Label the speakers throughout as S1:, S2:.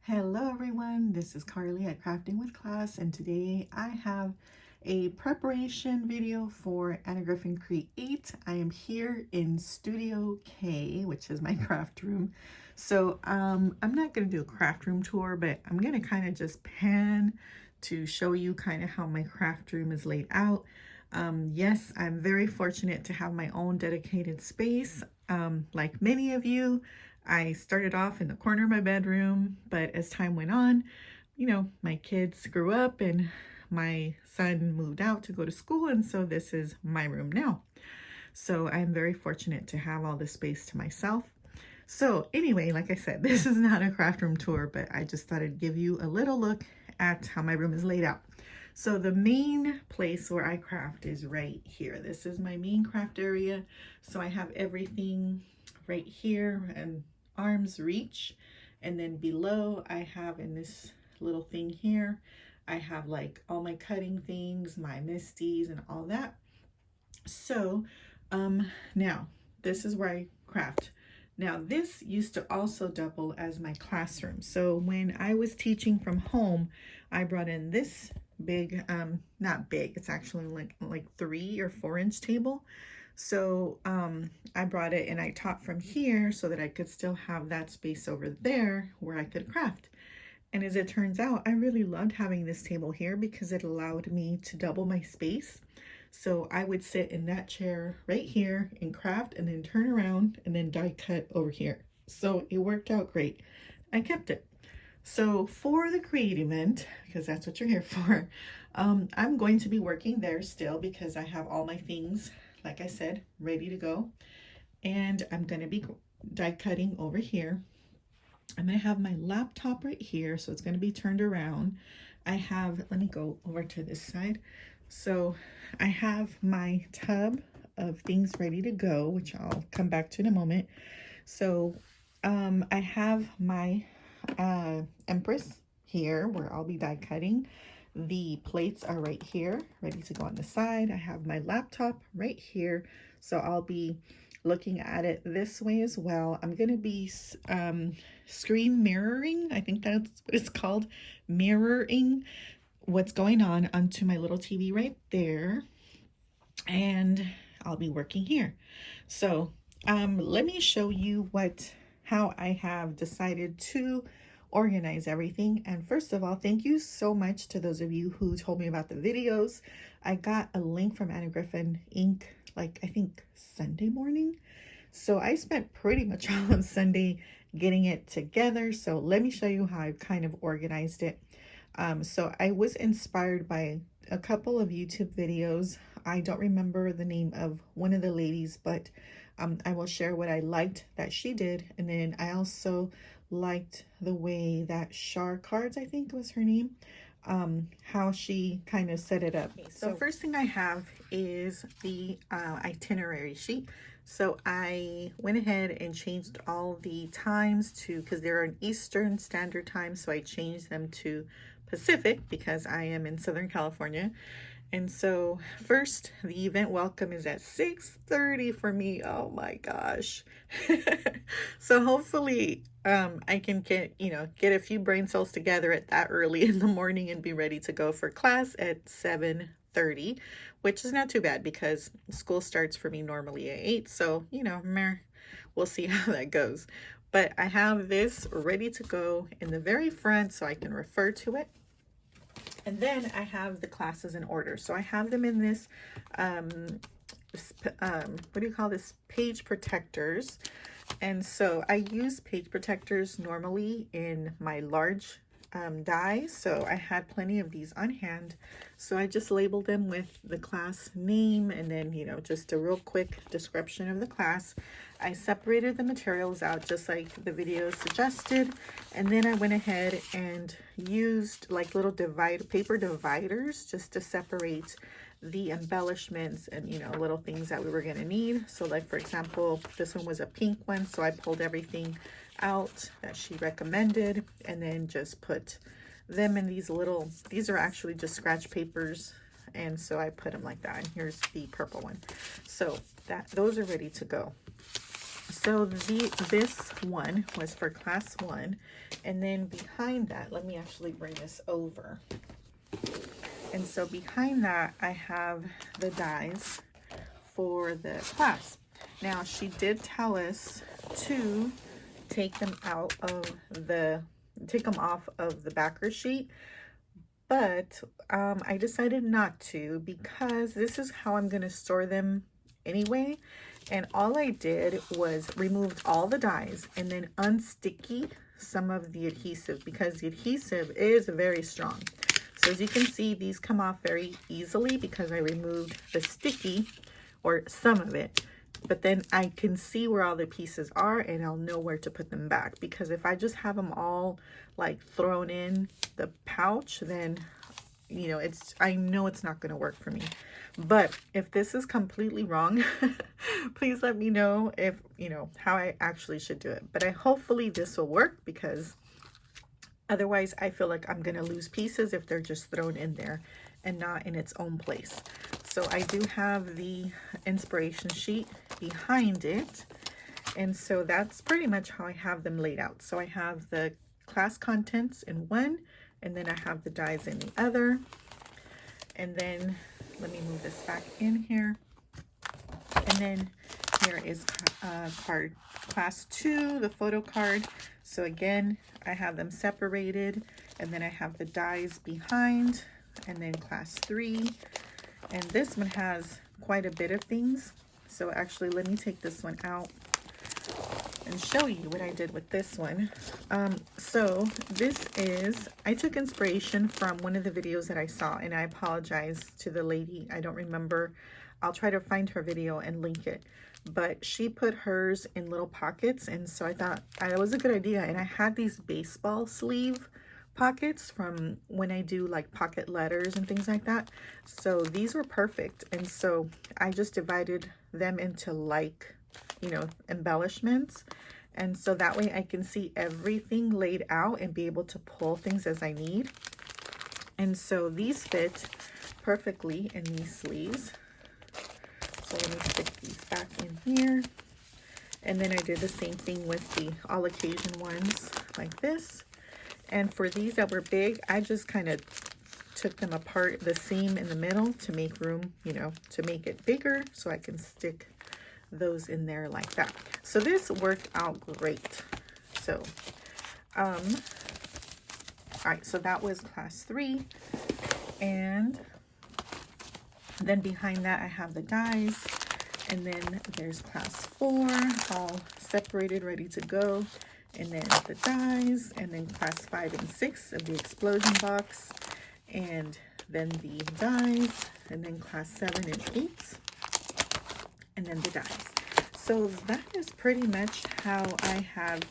S1: Hello everyone, this is Carly at Crafting with Class, and today I have a preparation video for Anna Griffin Create. I am here in Studio K, which is my craft room. So I'm not going to do a craft room tour, but I'm going to kind of just pan to show you kind of how my craft room is laid out. Yes, I'm very fortunate to have my own dedicated space. Like many of you, I started off in the corner of my bedroom, but as time went on, my kids grew up and my son moved out to go to school, and so this is my room now. So I'm very fortunate to have all this space to myself. So anyway, like I said, this is not a craft room tour, but I just thought I'd give you a little look at how my room is laid out. So the main place where I craft is right here. This is my main craft area. So I have everything right here and arm's reach. And then below I have in this little thing here, I have like all my cutting things, my misties and all that. So now this is where I craft. Now this used to also double as my classroom. So when I was teaching from home, I brought in this big, not big, it's actually like 3 or 4 inch table. So I brought it and I taught from here so that I could still have that space over there where I could craft. And as it turns out, I really loved having this table here because it allowed me to double my space. So I would sit in that chair right here and craft and then turn around and then die cut over here. So it worked out great. I kept it. So for the Create event, because that's what you're here for, I'm going to be working there still because I have all my things, like I said, ready to go. And I'm going to be die cutting over here. I'm going to have my laptop right here, so it's going to be turned around. I have, let me go over to this side. So I have my tub of things ready to go, which I'll come back to in a moment. So I have my Empress here where I'll be die cutting. The plates are right here, ready to go on the side. I have my laptop right here, so I'll be looking at it this way as well. I'm going to be screen mirroring. I think that's what it's called, mirroring what's going on onto my little TV right there, and I'll be working here. So let me show you how I have decided to organize everything. And first of all, thank you so much to those of you who told me about the videos. I got a link from Anna Griffin Inc. like I think Sunday morning. So I spent pretty much all of Sunday getting it together. So let me show you how I've kind of organized it. So I was inspired by a couple of YouTube videos. I don't remember the name of one of the ladies, but I will share what I liked that she did. And then I also liked the way that Shar Cards, I think was her name, how she kind of set it up. So first thing I have is the itinerary sheet. So I went ahead and changed all the times to, because they're an Eastern Standard Time, so I changed them to Pacific because I am in Southern California. And so first, the event welcome is at 6:30 for me. Oh my gosh. So hopefully I can get a few brain cells together at that early in the morning and be ready to go for class at 7:30, which is not too bad because school starts for me normally at 8. So, we'll see how that goes. But I have this ready to go in the very front so I can refer to it. And then I have the classes in order. So I have them in this, what do you call this? Page protectors. And so I use page protectors normally in my large dies. So I had plenty of these on hand. So I just labeled them with the class name and then, just a real quick description of the class. I separated the materials out just like the video suggested. And then I went ahead and used like little paper dividers just to separate the embellishments and, little things that we were going to need. So like, for example, this one was a pink one. So I pulled everything out that she recommended and then just put them in these are actually just scratch papers, and so I put them like that. And here's the purple one. So those are ready to go. So this one was for class 1, and then behind that, let me actually bring this over. And so behind that, I have the dies for the class. Now, she did tell us to take them off of the backer sheet, but I decided not to because this is how I'm going to store them anyway. And all I did was removed all the dies and then unsticky some of the adhesive because the adhesive is very strong. So as you can see, these come off very easily because I removed the sticky, or some of it, but then I can see where all the pieces are and I'll know where to put them back, because if I just have them all like thrown in the pouch, then you know, I know it's not going to work for me. But if this is completely wrong, please let me know if, you know, how I actually should do it. But hopefully this will work, because otherwise I feel like I'm going to lose pieces if they're just thrown in there and not in its own place. So I do have the inspiration sheet behind it. And so that's pretty much how I have them laid out. So I have the class contents in one, and then I have the dies in the other. And then let me move this back in here. And then here is card class 2, the photo card. So again, I have them separated, and then I have the dies behind, and then class 3. And this one has quite a bit of things. So actually, let me take this one out and show you what I did with this one. So this is, I took inspiration from one of the videos that I saw, and I apologize to the lady. I don't remember. I'll try to find her video and link it. But she put hers in little pockets, and so I thought that was a good idea. And I had these baseball sleeve pockets from when I do like pocket letters and things like that. So these were perfect. And so I just divided them into like, you know, embellishments, and so that way I can see everything laid out and be able to pull things as I need. And so these fit perfectly in these sleeves. So let me stick these back in here. And then I did the same thing with the all occasion ones like this. And for these that were big, I just kind of took them apart, the seam in the middle, to make room, you know, to make it bigger so I can stick those in there like that. So this worked out great. So all right, so that was class 3, and then behind that I have the dies, and then there's class 4 all separated, ready to go, and then the dies, and then class 5 and 6 of the explosion box, and then the dies, and then class 7 and 8, and then the dies. So that is pretty much how I have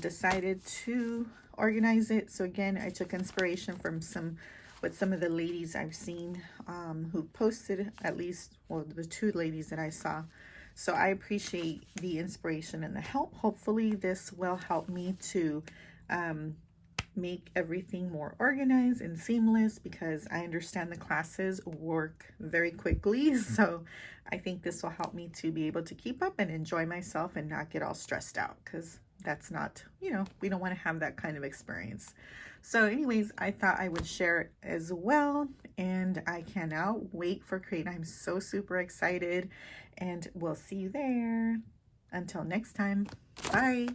S1: decided to organize it. So again, I took inspiration from some of the ladies I've seen who posted, at least, well, the 2 ladies that I saw. So I appreciate the inspiration and the help. Hopefully this will help me to make everything more organized and seamless, because I understand the classes work very quickly. So I think this will help me to be able to keep up and enjoy myself and not get all stressed out, because that's not, you know, we don't want to have that kind of experience. So anyways, I thought I would share it as well, and I cannot wait for Create. I'm so super excited, and we'll see you there. Until next time, bye.